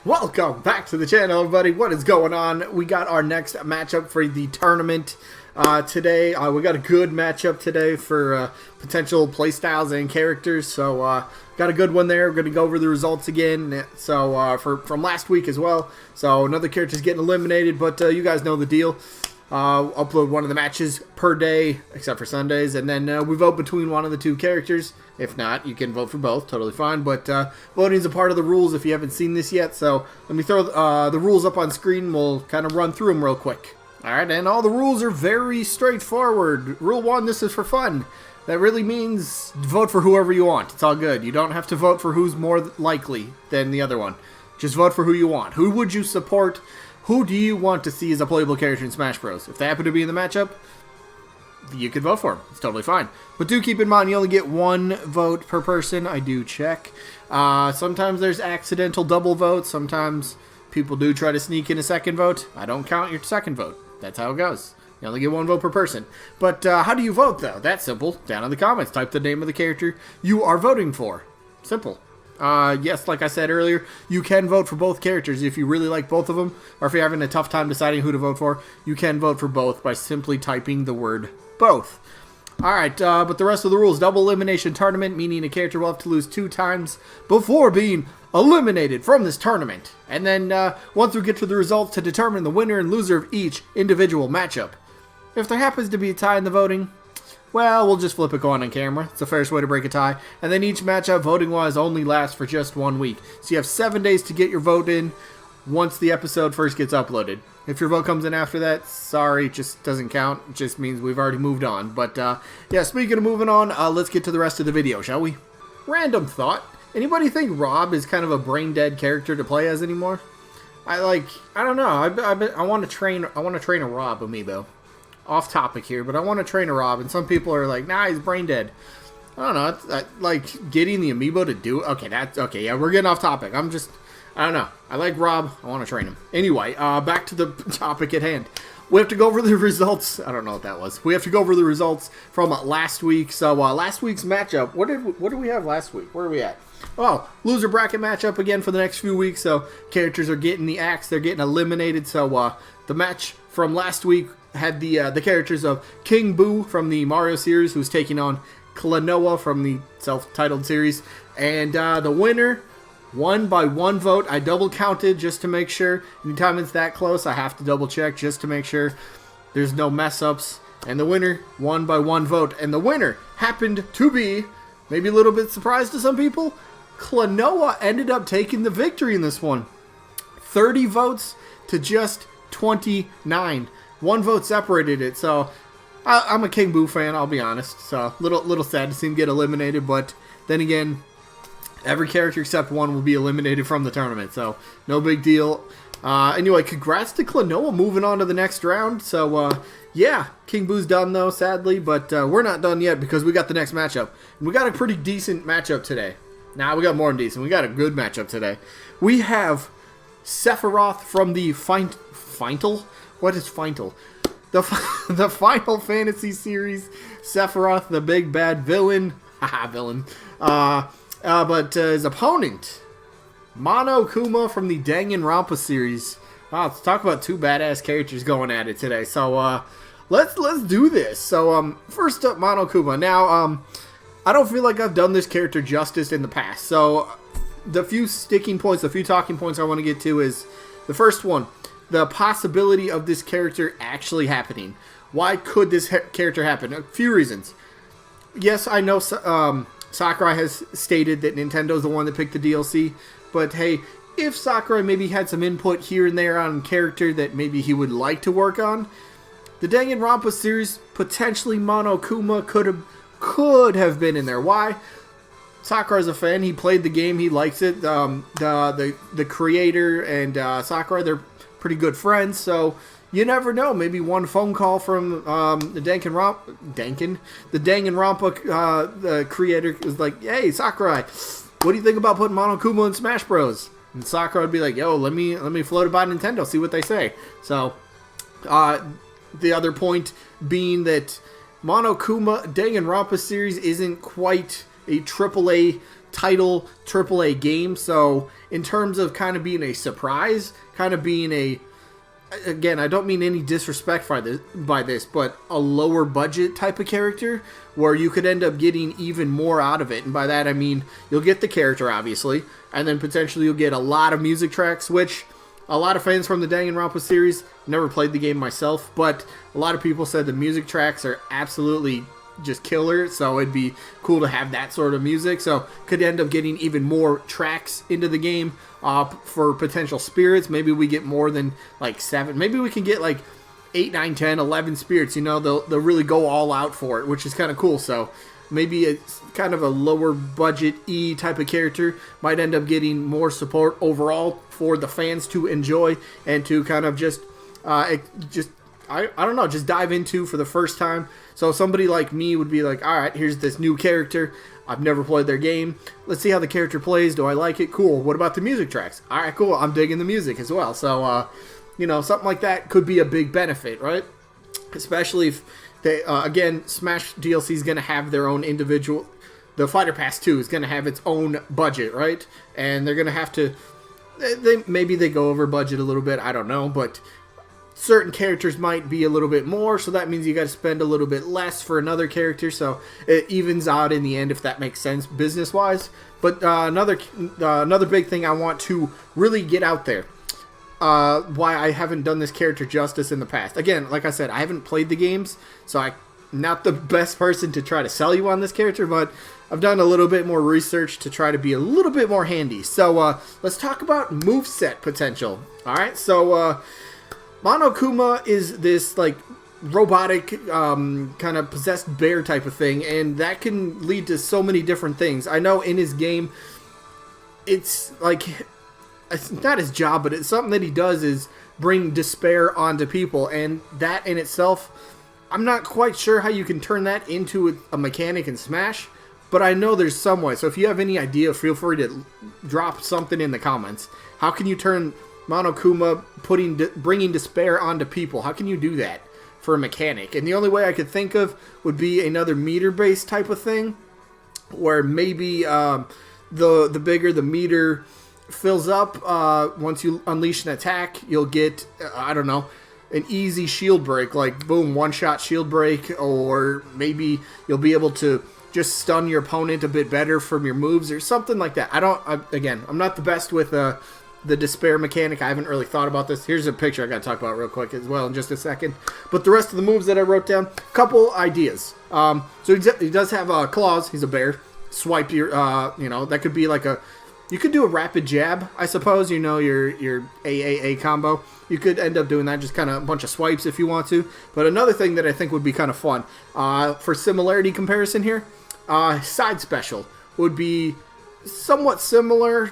Welcome back to the channel, everybody. What is going on? We got our next matchup for the tournament today. We got a good matchup today for potential playstyles and characters. So got a good one there. We're going to go over the results again. So from last week as well. So another character's getting eliminated, but you guys know the deal. Upload one of the matches per day, except for Sundays, and then we vote between one of the two characters. If not, you can vote for both, totally fine, but voting is a part of the rules if you haven't seen this yet, so let me throw the rules up on screen. We'll kind of run through them real quick. Alright, and all the rules are very straightforward. Rule 1, this is for fun. That really means vote for whoever you want. It's all good. You don't have to vote for who's more likely than the other one. Just vote for who you want. Who would you support? Who do you want to see as a playable character in Smash Bros? If they happen to be in the matchup, you can vote for them. It's totally fine. But do keep in mind, you only get one vote per person. I do check. Sometimes there's accidental double votes. Sometimes people do try to sneak in a second vote. I don't count your second vote. That's how it goes. You only get one vote per person. But how do you vote, though? That's simple. Down in the comments, type the name of the character you are voting for. Simple. Yes, like I said earlier, you can vote for both characters if you really like both of them, or if you're having a tough time deciding who to vote for, you can vote for both by simply typing the word both. Alright, but the rest of the rules, double elimination tournament, meaning a character will have to lose 2 times before being eliminated from this tournament. And then, once we get to the results to determine the winner and loser of each individual matchup. If there happens to be a tie in the voting, well, we'll just flip a coin on camera. It's the fairest way to break a tie. And then each matchup, voting-wise, only lasts for just 1 week. So you have 7 days to get your vote in once the episode first gets uploaded. If your vote comes in after that, sorry, it just doesn't count. It just means we've already moved on. But, yeah, speaking of moving on, let's get to the rest of the video, shall we? Random thought. Anybody think Rob is kind of a brain-dead character to play as anymore? I don't know. I want to train a Rob amiibo. Off topic here, but I want to train a Rob, and some people are like, nah, he's brain dead. I don't know, like, getting the amiibo to do it. Okay, yeah, we're getting off topic. I don't know. I like Rob. I want to train him. Anyway, back to the topic at hand. We have to go over the results. I don't know what that was. We have to go over the results from last week. So, last week's matchup, what did we have last week? Where are we at? Oh, loser bracket matchup again for the next few weeks. So, characters are getting the axe. They're getting eliminated. So, the match from last week had the characters of King Boo from the Mario series, who's taking on Klonoa from the self-titled series. And the winner won by 1 vote. I double counted just to make sure. Anytime it's that close, I have to double check just to make sure there's no mess-ups. And the winner won by 1 vote. And the winner happened to be, maybe a little bit surprised to some people, Klonoa ended up taking the victory in this one. 30 votes to just 29. 1 vote separated it, so I'm a King Boo fan, I'll be honest. So little sad to see him get eliminated, but then again, every character except one will be eliminated from the tournament, so no big deal. Anyway, congrats to Klonoa moving on to the next round. So yeah, King Boo's done though, sadly, but we're not done yet because we got the next matchup. And we got a pretty decent matchup today. Nah, we got more than decent. We got a good matchup today. We have Sephiroth from the Final? What is Final? The Final Fantasy series. Sephiroth, the big bad villain. Haha, villain. But his opponent, Monokuma from the Danganronpa series. Wow, let's talk about 2 badass characters going at it today. So, let's do this. So, first up, Monokuma. Now, I don't feel like I've done this character justice in the past. So, the few sticking points, the few talking points I want to get to is the first one. The possibility of this character actually happening. Why could this character happen? A few reasons. Yes, I know Sakurai has stated that Nintendo's the one that picked the DLC, but hey, if Sakurai maybe had some input here and there on character that maybe he would like to work on, the Danganronpa series, potentially Monokuma could have been in there. Why? Sakurai's a fan. He played the game. He likes it. The creator and Sakurai, they're pretty good friends, so you never know. Maybe one phone call from the Danganronpa, the creator was like, "Hey, Sakurai, what do you think about putting Monokuma in Smash Bros?" And Sakurai would be like, "Yo, let me float it by Nintendo, see what they say." So, the other point being that Monokuma Danganronpa series isn't quite a AAA title AAA game. So in terms of kind of being a surprise, kind of being a, again, I don't mean any disrespect by this, but a lower budget type of character where you could end up getting even more out of it. And by that I mean you'll get the character, obviously, and then potentially you'll get a lot of music tracks, which a lot of fans from the Danganronpa series, never played the game myself, but a lot of people said the music tracks are absolutely just killer, so it'd be cool to have that sort of music. So could end up getting even more tracks into the game for potential spirits. Maybe we get more than like 7. Maybe we can get like 8, 9, 10, 11 spirits. You know, they'll really go all out for it, which is kind of cool. So maybe it's kind of a lower budget type of character might end up getting more support overall for the fans to enjoy and to kind of just I don't know, just dive into for the first time. So somebody like me would be like, all right, here's this new character. I've never played their game. Let's see how the character plays. Do I like it? Cool. What about the music tracks? All right, cool. I'm digging the music as well. So, you know, something like that could be a big benefit, right? Especially if they, again, Smash DLC is going to have their own individual. The Fighter Pass 2 is going to have its own budget, right? And they're going to have to, maybe they go over budget a little bit. I don't know, but certain characters might be a little bit more, so that means you got to spend a little bit less for another character, so it evens out in the end, if that makes sense business-wise. But another big thing I want to really get out there, why I haven't done this character justice in the past. Again, like I said, I haven't played the games, so I'm not the best person to try to sell you on this character, but I've done a little bit more research to try to be a little bit more handy. So let's talk about moveset potential. Alright, so Monokuma is this like robotic kind of possessed bear type of thing, and that can lead to so many different things. I know in his game, it's like, it's not his job, but it's something that he does is bring despair onto people, and that in itself, I'm not quite sure how you can turn that into a mechanic in Smash, but I know there's some way. So if you have any idea, feel free to drop something in the comments. How can you turn Monokuma bringing despair onto people? How can you do that for a mechanic? And the only way I could think of would be another meter-based type of thing, where maybe the bigger the meter fills up, once you unleash an attack, you'll get, I don't know, an easy shield break, like boom, one-shot shield break, or maybe you'll be able to just stun your opponent a bit better from your moves or something like that. Again, I'm not the best with the despair mechanic. I haven't really thought about this. Here's a picture I got to talk about real quick as well in just a second. But the rest of the moves that I wrote down, couple ideas. So he does have claws. He's a bear. Swipe your, you know, that could be like you could do a rapid jab, I suppose, you know, your AAA combo. You could end up doing that, just kind of a bunch of swipes if you want to. But another thing that I think would be kind of fun, for similarity comparison here, side special would be somewhat similar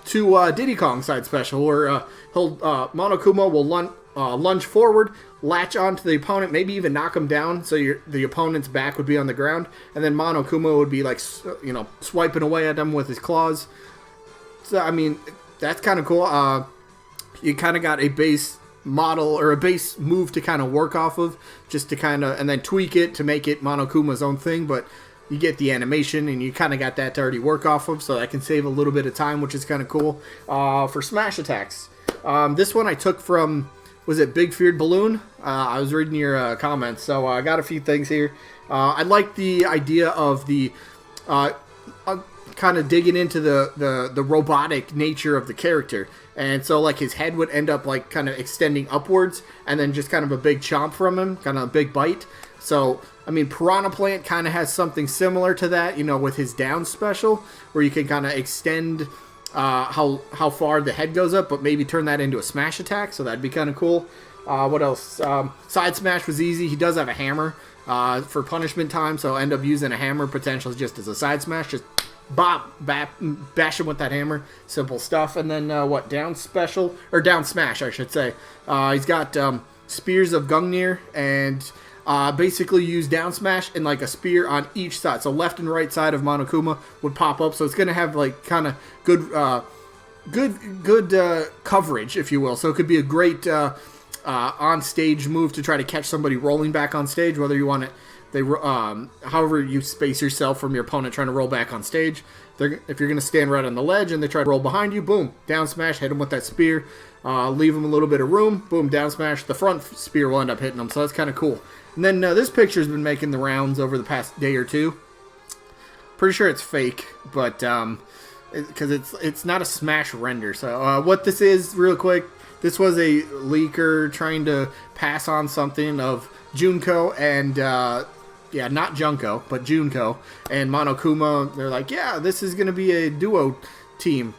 to Diddy Kong side special, where Monokuma will lunge forward, latch onto the opponent, maybe even knock him down, so the opponent's back would be on the ground, and then Monokuma would be like, you know, swiping away at them with his claws. So I mean, that's kind of cool. You kind of got a base model or a base move to kind of work off of, just to kind of, and then tweak it to make it Monokuma's own thing, but you get the animation, and you kind of got that to already work off of, so that can save a little bit of time, which is kind of cool. For smash attacks, this one I took from, was it Big Feared Balloon? I was reading your comments, so I got a few things here. I like the idea of the kind of digging into the robotic nature of the character, and so like his head would end up like kind of extending upwards, and then just kind of a big chomp from him, kind of a big bite. So I mean, Piranha Plant kind of has something similar to that, you know, with his down special, where you can kind of extend how far the head goes up, but maybe turn that into a smash attack, so that'd be kind of cool. What else? Side smash was easy. He does have a hammer for punishment time, so end up using a hammer potentially just as a side smash, just bop, bash him with that hammer. Simple stuff. And then what? Down special, or down smash, I should say. He's got Spears of Gungnir, and basically use down smash and like a spear on each side. So left and right side of Monokuma would pop up. So it's gonna have like kind of good coverage, if you will. So it could be a great on stage move to try to catch somebody rolling back on stage, whether you want it. However you space yourself from your opponent trying to roll back on stage. if you're going to stand right on the ledge and they try to roll behind you, boom, down smash, hit them with that spear. Leave them a little bit of room, boom, down smash. The front spear will end up hitting them, so that's kind of cool. And then this picture's been making the rounds over the past day or two. Pretty sure it's fake, but because it's not a smash render. So what this is, real quick, this was a leaker trying to pass on something of Junko and yeah, not Junko, but Junko and Monokuma. They're like, yeah, this is gonna be a duo team.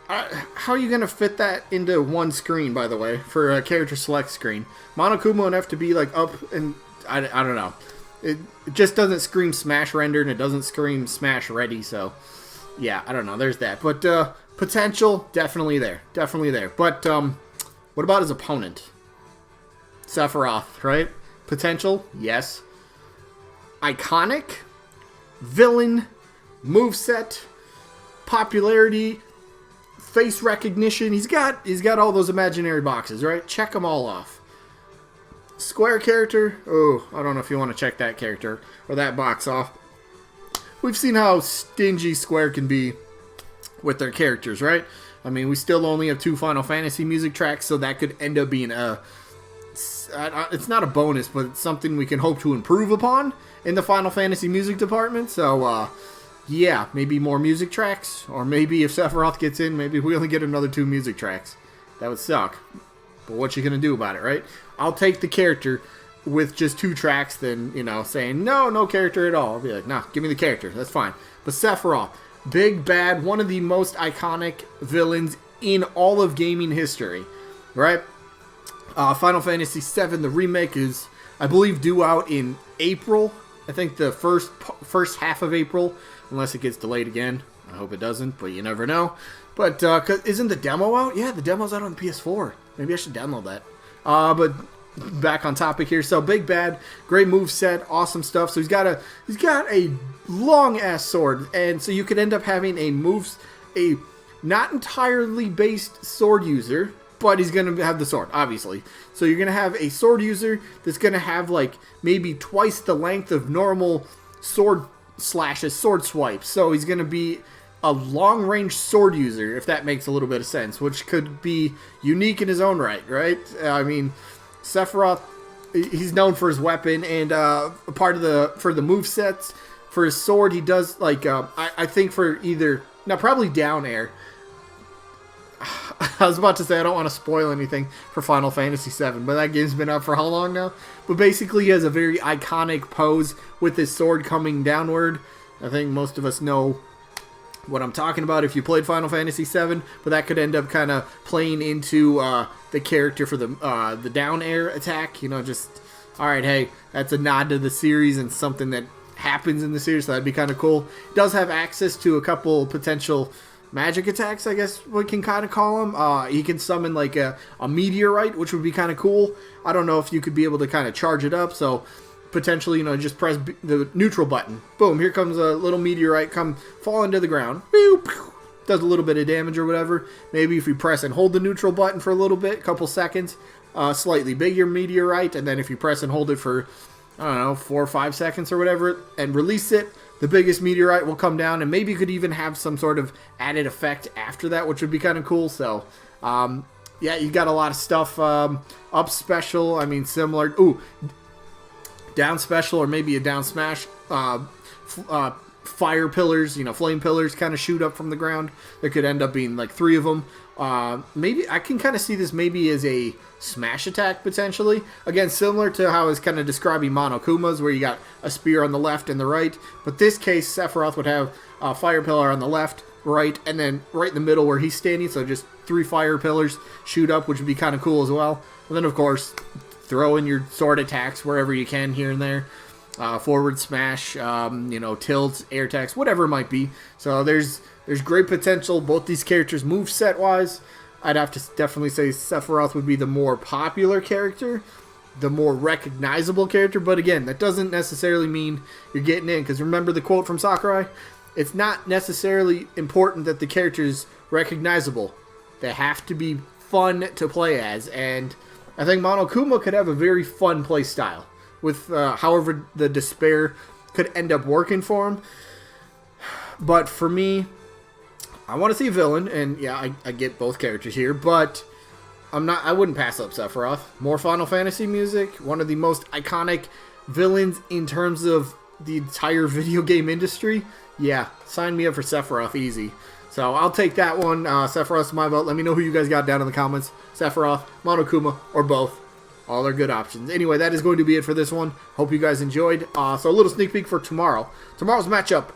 How are you going to fit that into one screen, by the way, for a character select screen? Monokuma would have to be, like, up and... I don't know. It just doesn't scream Smash render, and it doesn't scream Smash ready, so... Yeah, I don't know. There's that. But, potential, definitely there. Definitely there. But, what about his opponent? Sephiroth, right? Potential, yes. Iconic? Villain? Moveset? Popularity? Face recognition, he's got all those imaginary boxes, right? Check them all off. Square character, oh, I don't know if you want to check that character or that box off. We've seen how stingy Square can be with their characters, right? I mean, we still only have 2 Final Fantasy music tracks, so that could end up being it's not a bonus, but it's something we can hope to improve upon in the Final Fantasy music department. So, yeah, maybe more music tracks, or maybe if Sephiroth gets in, maybe we only get another 2 music tracks. That would suck. But what you gonna do about it, right? I'll take the character with just 2 tracks than, you know, saying, no character at all. I'll be like, nah, give me the character. That's fine. But Sephiroth, big bad, one of the most iconic villains in all of gaming history, right? Final Fantasy VII, the remake is, I believe, due out in April. I think the first half of April. Unless it gets delayed again. I hope it doesn't, but you never know. But, isn't the demo out? Yeah, the demo's out on the PS4. Maybe I should download that. But back on topic here. So, big bad, great move set, awesome stuff. So, he's got a long-ass sword. And so, you could end up having a not entirely based sword user, but he's going to have the sword, obviously. So, you're going to have a sword user that's going to have, like, maybe twice the length of normal sword slashes, sword swipes. So he's going to be a long-range sword user, if that makes a little bit of sense, which could be unique in his own right? I mean, Sephiroth, he's known for his weapon, and for the movesets, for his sword, he does, like, I think for either, now probably down air. I was about to say I don't want to spoil anything for Final Fantasy VII, but that game's been out for how long now? But basically he has a very iconic pose with his sword coming downward. I think most of us know what I'm talking about if you played Final Fantasy VII, but that could end up kind of playing into the character for the down air attack. You know, just, alright, hey, that's a nod to the series and something that happens in the series, so that'd be kind of cool. It does have access to a couple potential magic attacks, I guess we can kind of call them. He can summon like a meteorite, which would be kind of cool. I don't know if you could be able to kind of charge it up, so potentially, you know, just press the neutral button. Boom, here comes a little meteorite, fall into the ground. Does a little bit of damage or whatever. Maybe if you press and hold the neutral button for a little bit, couple seconds, slightly bigger meteorite, and then if you press and hold it for, I don't know, 4 or 5 seconds or whatever, and release it, the biggest meteorite will come down, and maybe you could even have some sort of added effect after that, which would be kind of cool. So, yeah, you got a lot of stuff. Up special, I mean, similar. Ooh, down special, or maybe a down smash. Fire pillars, you know, flame pillars kind of shoot up from the ground. There could end up being like 3 of them. Maybe I can kind of see this maybe as a smash attack potentially. Again, similar to how I was kind of describing Monokuma's, where you got a spear on the left and the right. But this case, Sephiroth would have a fire pillar on the left, right, and then right in the middle where he's standing. So just 3 fire pillars shoot up, which would be kind of cool as well. And then, of course, throw in your sword attacks wherever you can here and there. Forward smash, you know, tilts, air attacks, whatever it might be. So there's great potential. Both these characters move set wise. I'd have to definitely say Sephiroth would be the more popular character, the more recognizable character. But again, that doesn't necessarily mean you're getting in, because remember the quote from Sakurai? It's not necessarily important that the character's recognizable. They have to be fun to play as, and I think Monokuma could have a very fun play style. With however the despair could end up working for him. But for me, I want to see a villain, and yeah, I get both characters here, but I wouldn't pass up Sephiroth. More Final Fantasy music, one of the most iconic villains in terms of the entire video game industry. Yeah, sign me up for Sephiroth, easy. So I'll take that one. Sephiroth's my vote. Let me know who you guys got down in the comments. Sephiroth, Monokuma, or both. All are good options. Anyway, that is going to be it for this one. Hope you guys enjoyed. So a little sneak peek for tomorrow. Tomorrow's matchup.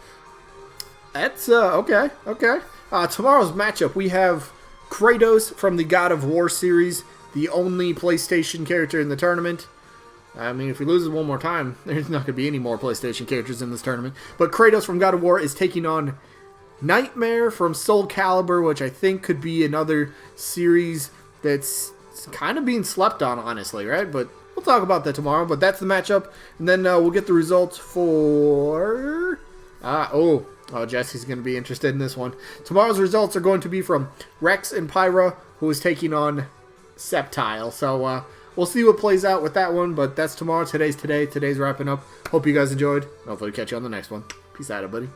That's, okay. Tomorrow's matchup, we have Kratos from the God of War series, the only PlayStation character in the tournament. I mean, if he loses one more time, there's not going to be any more PlayStation characters in this tournament. But Kratos from God of War is taking on Nightmare from Soul Calibur, which I think could be another series that's kind of being slept on, honestly, right? But we'll talk about that tomorrow. But that's the matchup. And then we'll get the results for... Jesse's going to be interested in this one. Tomorrow's results are going to be from Rex and Pyra, who is taking on Septile. So we'll see what plays out with that one, but that's tomorrow. Today's today. Today's wrapping up. Hope you guys enjoyed. Hopefully catch you on the next one. Peace out, everybody.